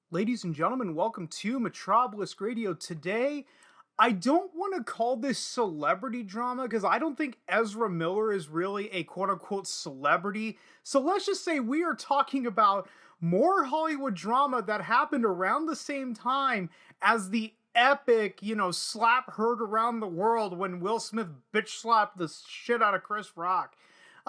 Ladies and gentlemen, welcome to Metropolis Radio. Today, I don't want to call this celebrity drama because I don't think Ezra Miller is really a quote unquote celebrity. So let's just say we are talking about more Hollywood drama that happened around the same time as the epic, slap heard around the world when Will Smith bitch slapped the shit out of Chris Rock.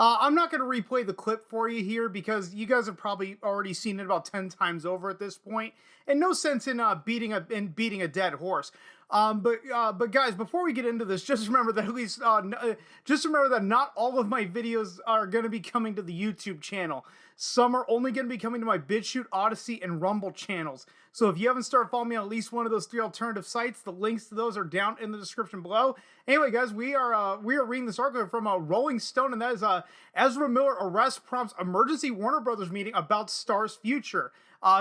I'm not going to replay the clip for you here because you guys have probably already seen it about 10 times over at this point, and no sense in beating a dead horse. But guys, before we get into this, just remember that just remember that not all of my videos are going to be coming to the YouTube channel. Some are only going to be coming to my BitChute, Odyssey, and Rumble channels. So if you haven't started following me on at least one of those three alternative sites, the links to those are down in the description below. Anyway, guys, we are reading this article from Rolling Stone, and that is Ezra Miller arrest prompts emergency Warner Brothers meeting about Star's future.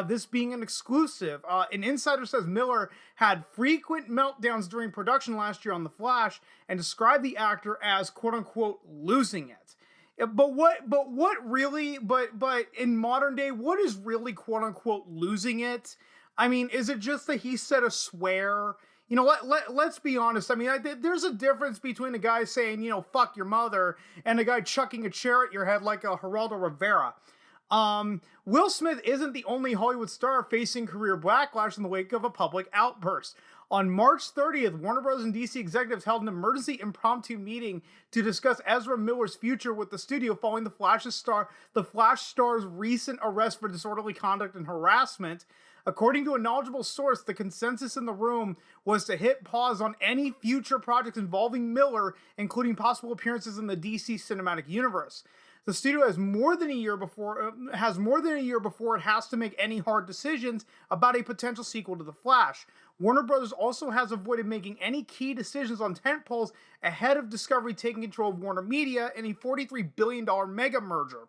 This being an exclusive. An insider says Miller had frequent meltdowns during production last year on The Flash and described the actor as quote unquote losing it. But in modern day, what is really quote unquote losing it? I mean, is it just that he said a swear? Let's be honest. I mean, there's a difference between a guy saying, fuck your mother, and a guy chucking a chair at your head like a Geraldo Rivera. Will Smith isn't the only Hollywood star facing career backlash in the wake of a public outburst. On March 30th, Warner Bros. And DC executives held an emergency impromptu meeting to discuss Ezra Miller's future with the studio following the Flash star's recent arrest for disorderly conduct and harassment. According to a knowledgeable source, the consensus in the room was to hit pause on any future projects involving Miller, including possible appearances in the DC cinematic universe. The studio has more than a year before it has to make any hard decisions about a potential sequel to The Flash. Warner Bros. Also has avoided making any key decisions on tentpoles ahead of Discovery taking control of Warner Media in a $43 billion mega merger.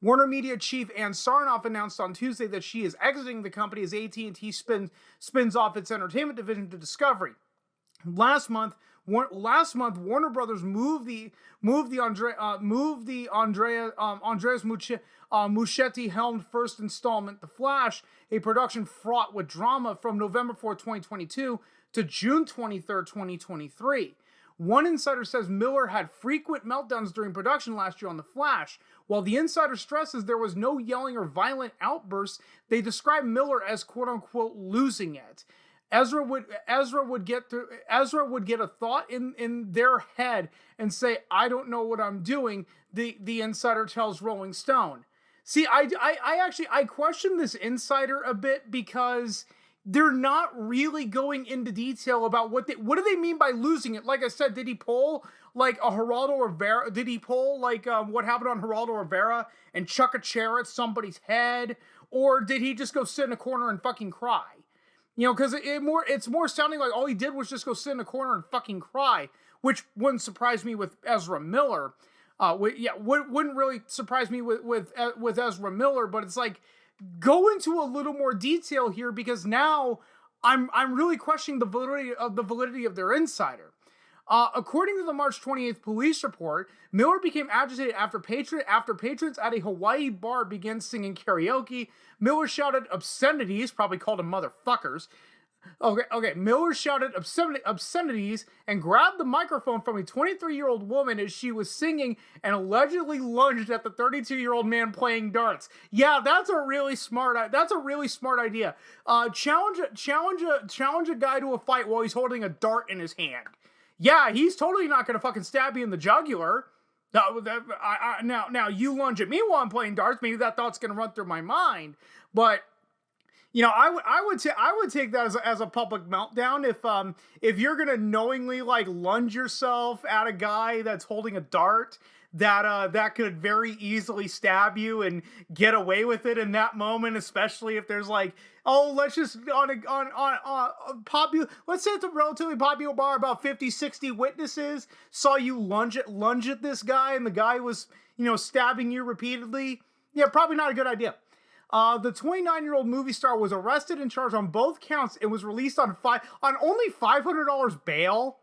Warner Media chief Ann Sarnoff announced on Tuesday that she is exiting the company as AT&T spins off its entertainment division to Discovery. Last month, Warner Brothers moved the Andreas Muschietti helmed first installment, The Flash, a production fraught with drama, from November 4th, 2022 to June 23rd, 2023. One insider says Miller had frequent meltdowns during production last year on The Flash. While the insider stresses there was no yelling or violent outbursts, they describe Miller as quote-unquote losing it. Ezra would get a thought in their head and say, "I don't know what I'm doing." The insider tells Rolling Stone. See, I question this insider a bit because they're not really going into detail about what do they mean by losing it. Like I said, did he pull like a Geraldo Rivera? Did he pull like what happened on Geraldo Rivera and chuck a chair at somebody's head, or did he just go sit in a corner and fucking cry? Because it's more sounding like all he did was just go sit in a corner and fucking cry, which wouldn't surprise me with Ezra Miller. Wouldn't really surprise me with Ezra Miller, but it's like, go into a little more detail here because now I'm really questioning the validity of their insider. According to the March 28th police report, Miller became agitated after patrons at a Hawaii bar began singing karaoke. Miller shouted obscenities, probably called them motherfuckers. Okay. Miller shouted obscenities and grabbed the microphone from a 23-year-old woman as she was singing and allegedly lunged at the 32-year-old man playing darts. Yeah, that's a really smart idea. Challenge a guy to a fight while he's holding a dart in his hand. Yeah, he's totally not going to fucking stab you in the jugular. Now you lunge at me while I'm playing darts. Maybe that thought's going to run through my mind. But, I would take that as a public meltdown if you're going to knowingly like lunge yourself at a guy that's holding a dart that could very easily stab you and get away with it in that moment, especially if there's like, oh, let's just let's say it's a relatively popular bar, about 50, 60 witnesses saw you lunge at this guy and the guy was, stabbing you repeatedly. Yeah, probably not a good idea. The 29-year-old movie star was arrested and charged on both counts and was released on only $500 bail.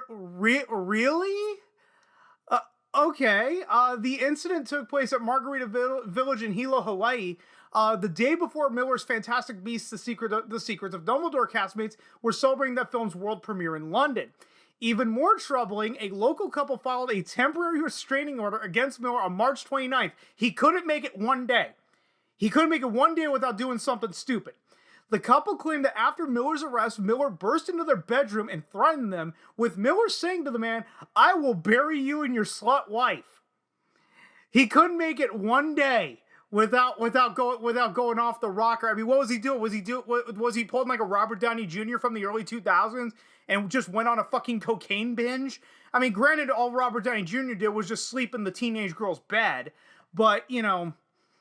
Really? Okay. The incident took place at Village in Hilo, Hawaii. The day before Miller's Fantastic Beasts: The Secrets of Dumbledore castmates were celebrating that film's world premiere in London. Even more troubling, a local couple filed a temporary restraining order against Miller on March 29th. He couldn't make it one day. He couldn't make it one day without doing something stupid. The couple claimed that after Miller's arrest, Miller burst into their bedroom and threatened them, with Miller saying to the man, "I will bury you and your slut wife." He couldn't make it one day without going off the rocker. I mean, what was he doing? Was he pulling like a Robert Downey Jr. from the early 2000s and just went on a fucking cocaine binge? I mean, granted, all Robert Downey Jr. did was just sleep in the teenage girl's bed, but you know,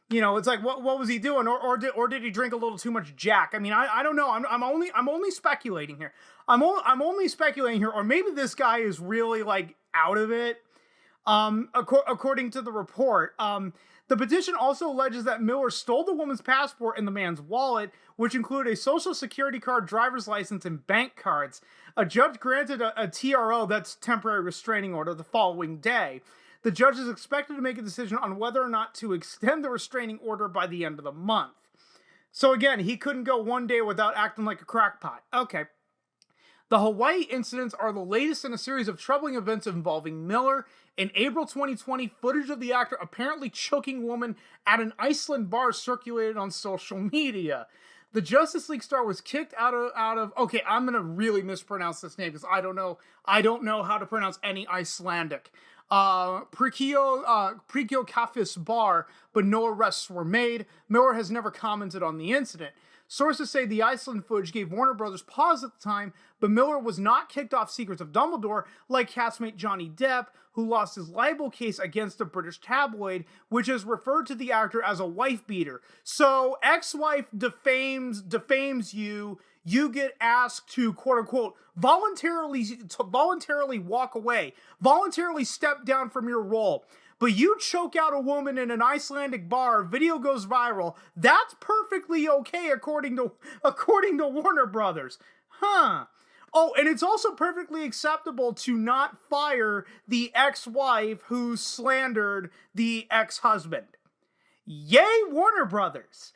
it's like, what was he doing? Or did he drink a little too much Jack? I mean, I don't know. I'm only speculating here. I'm only speculating here. Or maybe this guy is really like out of it. According to the report, the petition also alleges that Miller stole the woman's passport and the man's wallet, which included a social security card, driver's license, and bank cards. A judge granted a TRO, that's temporary restraining order, the following day. The judge is expected to make a decision on whether or not to extend the restraining order by the end of the month. So again, he couldn't go one day without acting like a crackpot. Okay. The Hawaii incidents are the latest in a series of troubling events involving Miller. In April 2020, footage of the actor apparently choking a woman at an Iceland bar circulated on social media. The Justice League star was kicked out of okay, I'm going to really mispronounce this name because I don't know how to pronounce any Icelandic. Prikio Kafis bar, but no arrests were made. Miller has never commented on the incident. Sources say the Iceland footage gave Warner Brothers pause at the time, but Miller was not kicked off Secrets of Dumbledore like castmate Johnny Depp, who lost his libel case against a British tabloid, which has referred to the actor as a wife beater. So, ex-wife defames you, you get asked to, quote-unquote, voluntarily walk away, voluntarily step down from your role. But you choke out a woman in an Icelandic bar, video goes viral. That's perfectly okay according to Warner Brothers. Huh. Oh, and it's also perfectly acceptable to not fire the ex-wife who slandered the ex-husband. Yay, Warner Brothers.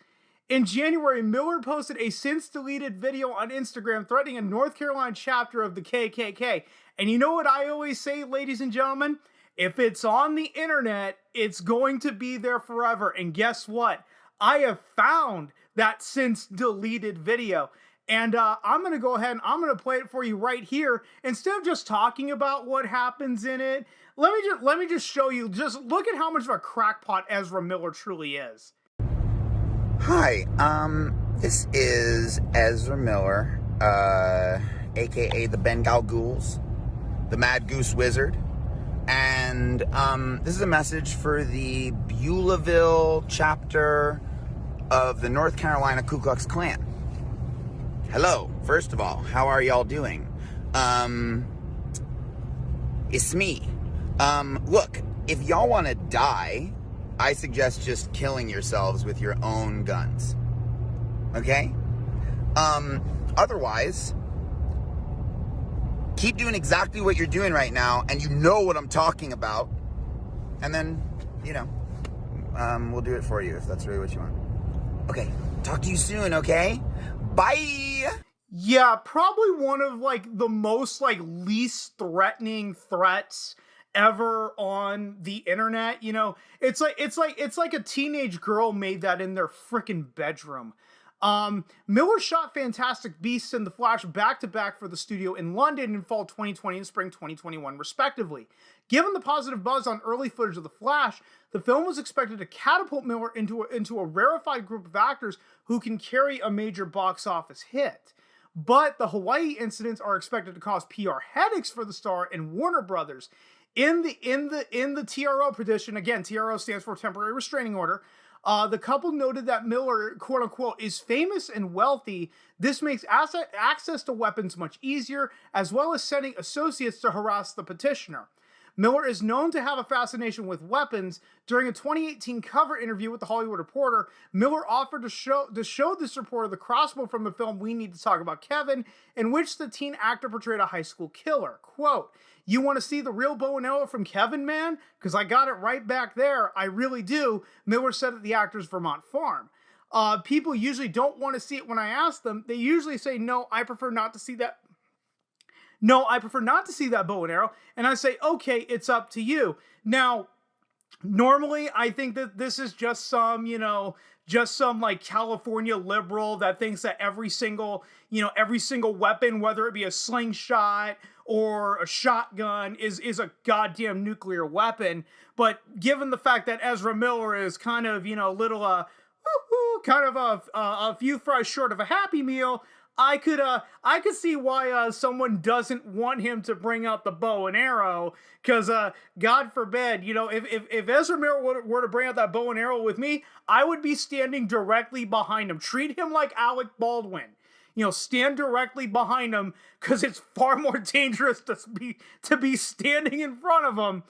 In January, Miller posted a since-deleted video on Instagram threatening a North Carolina chapter of the KKK. And you know what I always say, ladies and gentlemen? If it's on the internet, it's going to be there forever. And guess what? I have found that since-deleted video. And I'm going to go ahead and I'm going to play it for you right here. Instead of just talking about what happens in it, let me just show you. Just look at how much of a crackpot Ezra Miller truly is. Hi, this is Ezra Miller, aka the Bengal Ghouls, the Mad Goose Wizard. And this is a message for the Beulahville chapter of the North Carolina Ku Klux Klan. Hello, first of all, how are y'all doing? It's me. Look, if y'all want to die, I suggest just killing yourselves with your own guns. Okay? Otherwise, keep doing exactly what you're doing right now, and you know what I'm talking about. And then, we'll do it for you if that's really what you want. Okay, talk to you soon, okay? Bye! Yeah, probably one of, the most, least threatening threats ever on the internet. It's like a teenage girl made that in their frickin' bedroom. Miller shot Fantastic Beasts and The Flash back-to-back for the studio in London in fall 2020 and spring 2021, respectively. Given the positive buzz on early footage of The Flash, the film was expected to catapult Miller into a rarefied group of actors who can carry a major box office hit. But the Hawaii incidents are expected to cause PR headaches for the star and Warner Brothers. In the TRO petition, again, TRO stands for Temporary Restraining Order, the couple noted that Miller, quote-unquote, is famous and wealthy. This makes access to weapons much easier, as well as sending associates to harass the petitioner. Miller is known to have a fascination with weapons. During a 2018 cover interview with The Hollywood Reporter, Miller offered to show this reporter the crossbow from the film We Need to Talk About Kevin, in which the teen actor portrayed a high school killer. Quote, "You want to see the real bow and arrow from Kevin, man? Because I got it right back there. I really do," Miller said at the actor's Vermont farm. People usually don't want to see it when I ask them. They usually say, no, I prefer not to see that. No, I prefer not to see that bow and arrow. And I say, okay, it's up to you. Now, normally I think that this is just some, like California liberal that thinks that every single weapon, whether it be a slingshot or a shotgun, is a goddamn nuclear weapon. But given the fact that Ezra Miller is kind of, a few fries short of a Happy Meal, I could see why someone doesn't want him to bring out the bow and arrow, because God forbid, if Ezra Miller were to bring out that bow and arrow with me, I would be standing directly behind him. Treat him like Alec Baldwin. Stand directly behind him, because it's far more dangerous to be standing in front of him.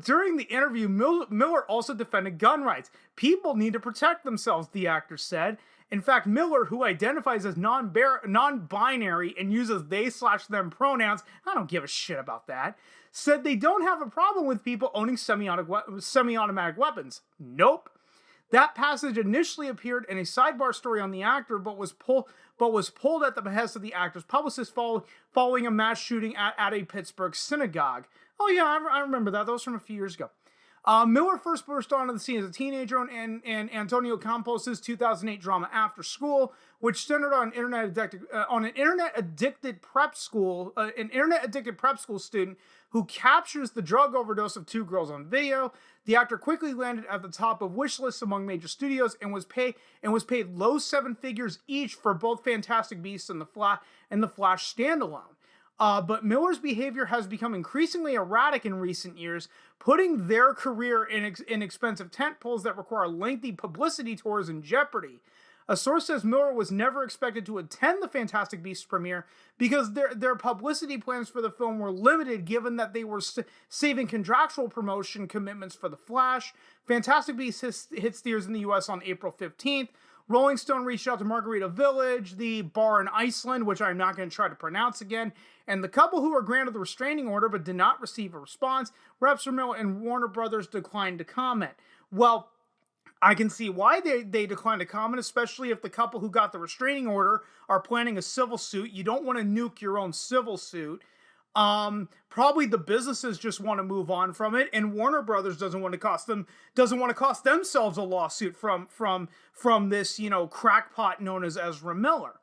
During the interview, Miller also defended gun rights. People need to protect themselves, the actor said. In fact, Miller, who identifies as non-binary and uses they/them pronouns, I don't give a shit about that, said they don't have a problem with people owning semi-automatic weapons. Nope. That passage initially appeared in a sidebar story on the actor, but was pulled at the behest of the actor's publicist following a mass shooting at a Pittsburgh synagogue. Oh yeah, I remember that. That was from a few years ago. Miller first burst onto the scene as a teenager in Antonio Campos' 2008 drama After School, which centered on an internet-addicted prep school student who captures the drug overdose of two girls on video. The actor quickly landed at the top of wish lists among major studios and was paid low seven figures each for both Fantastic Beasts and the Flash standalone. But Miller's behavior has become increasingly erratic in recent years, putting their career in expensive tentpoles that require lengthy publicity tours in jeopardy. A source says Miller was never expected to attend the Fantastic Beasts premiere because their publicity plans for the film were limited, given that they were saving contractual promotion commitments for The Flash. Fantastic Beasts hits theaters in the U.S. on April 15th. Rolling Stone reached out to Margarita Village, the bar in Iceland, which I'm not going to try to pronounce again, and the couple who were granted the restraining order but did not receive a response. Ezra Miller and Warner Brothers declined to comment. Well, I can see why they declined to comment, especially if the couple who got the restraining order are planning a civil suit. You don't want to nuke your own civil suit. Probably the businesses just want to move on from it, and Warner Brothers doesn't want to cost themselves a lawsuit from this, crackpot known as Ezra Miller.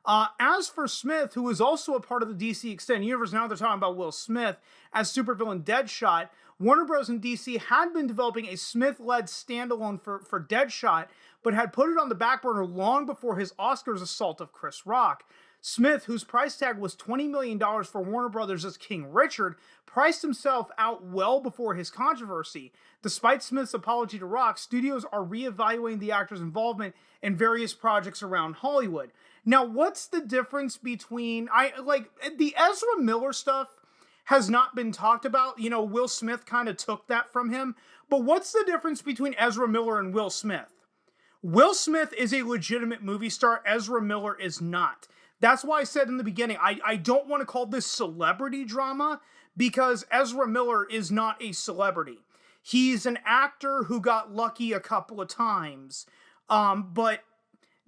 As for Smith, who is also a part of the DC Extended Universe, now they're talking about Will Smith as supervillain Deadshot. Warner Bros. And DC had been developing a Smith-led standalone for Deadshot, but had put it on the back burner long before his Oscars assault of Chris Rock. Smith, whose price tag was $20 million for Warner Brothers as King Richard, priced himself out well before his controversy. Despite Smith's apology to Rock, studios are reevaluating the actor's involvement in various projects around Hollywood. Now, what's the difference between... the Ezra Miller stuff has not been talked about. Will Smith kind of took that from him. But what's the difference between Ezra Miller and Will Smith? Will Smith is a legitimate movie star. Ezra Miller is not. That's why I said in the beginning, I don't want to call this celebrity drama, because Ezra Miller is not a celebrity. He's an actor who got lucky a couple of times. But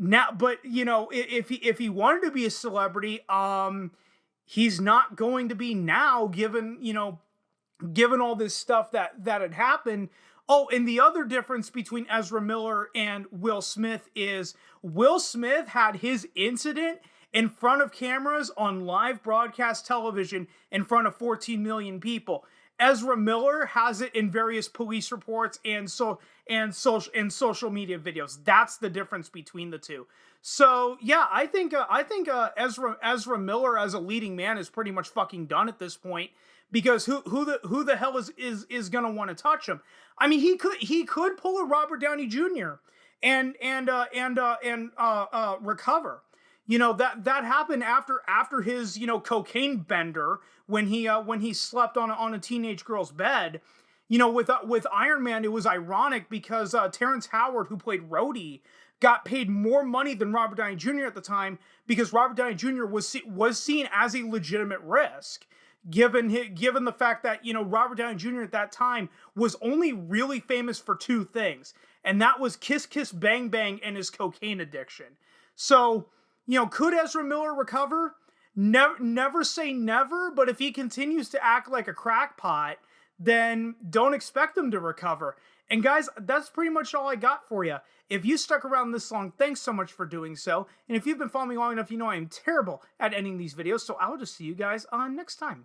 if he wanted to be a celebrity, he's not going to be now, given all this stuff that had happened. Oh, and the other difference between Ezra Miller and Will Smith is Will Smith had his incident in front of cameras on live broadcast television in front of 14 million people. Ezra Miller has it in various police reports and social media videos. That's the difference between the two. So yeah, I think Ezra Miller as a leading man is pretty much fucking done at this point, because who the hell is gonna want to touch him? I mean, he could pull a Robert Downey Jr. and recover. You know, that happened after his, you know, cocaine bender when he slept on a teenage girl's bed. You know, with Iron Man, it was ironic because Terrence Howard, who played Rhodey, got paid more money than Robert Downey Jr. at the time because Robert Downey Jr. was seen as a legitimate risk, given the fact that, you know, Robert Downey Jr. at that time was only really famous for two things, and that was Kiss Kiss Bang Bang and his cocaine addiction. So, you know, could Ezra Miller recover? Never say never, but if he continues to act like a crackpot, then don't expect him to recover. And guys, that's pretty much all I got for you. If you stuck around this long, thanks so much for doing so. And if you've been following me long enough, you know I am terrible at ending these videos, so I'll just see you guys next time.